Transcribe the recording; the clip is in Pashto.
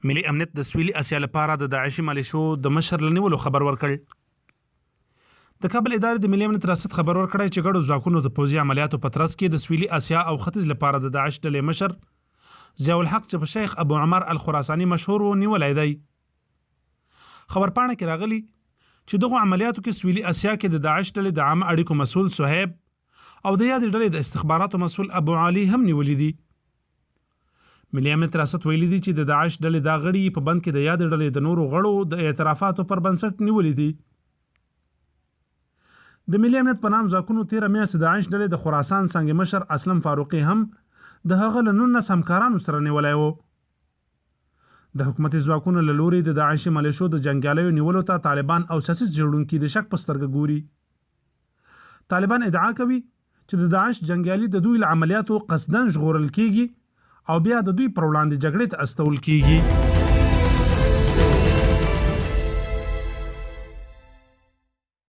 ملي امنیت د سویلي اسیا لپاره د داعشي ملیشو د مشر لنیولو خبر ورکړ. د کابل ادارې د ملي امنیت ریاست خبر ورکړی چې ګډو ځواکونو د پوځي عملیاتو په ترڅ کې د سویلي اسیا او ختیځ لپاره د داعش ډلې مشر ضیاء الحق چې په شیخ ابو عمر الخراساني مشهور و نیولی دی. خبرپاڼه کې راغلی چې دغه عملیاتو کې سویلي اسیا کې د داعش ډلې د عامه اړیکو مسؤل صهیب او د یادې ډلې د استخباراتو مسؤل ابو علي هم نیولي دي. ملي امنیت ریاست ویلي دي چې د داعش ډلې دا غړي په بند کې د یادې ډلې د نورو غړو د اعترافاتو پر بنسټ نیولي دي. د ملي امنیت په نام ځواکونو تیره میاشت د داعش ډلې د خراسان څنګه مشر اسلم فاروقي هم د هغه له 19 همکارانو سره نیولی و. د حکومتي ځواکونو له لوري د داعشي ملیشو د جنګیالیو نیولو ته طالبان او سیاسي څېړونکي د شک په سترګه ګوري. طالبان ادعا کوي چې د داعش جنګیالي د دوی له عملیاتو قصدن ژغورل کیږي او بیا د دوی پر وړاندې جګړې ته استول کیږي.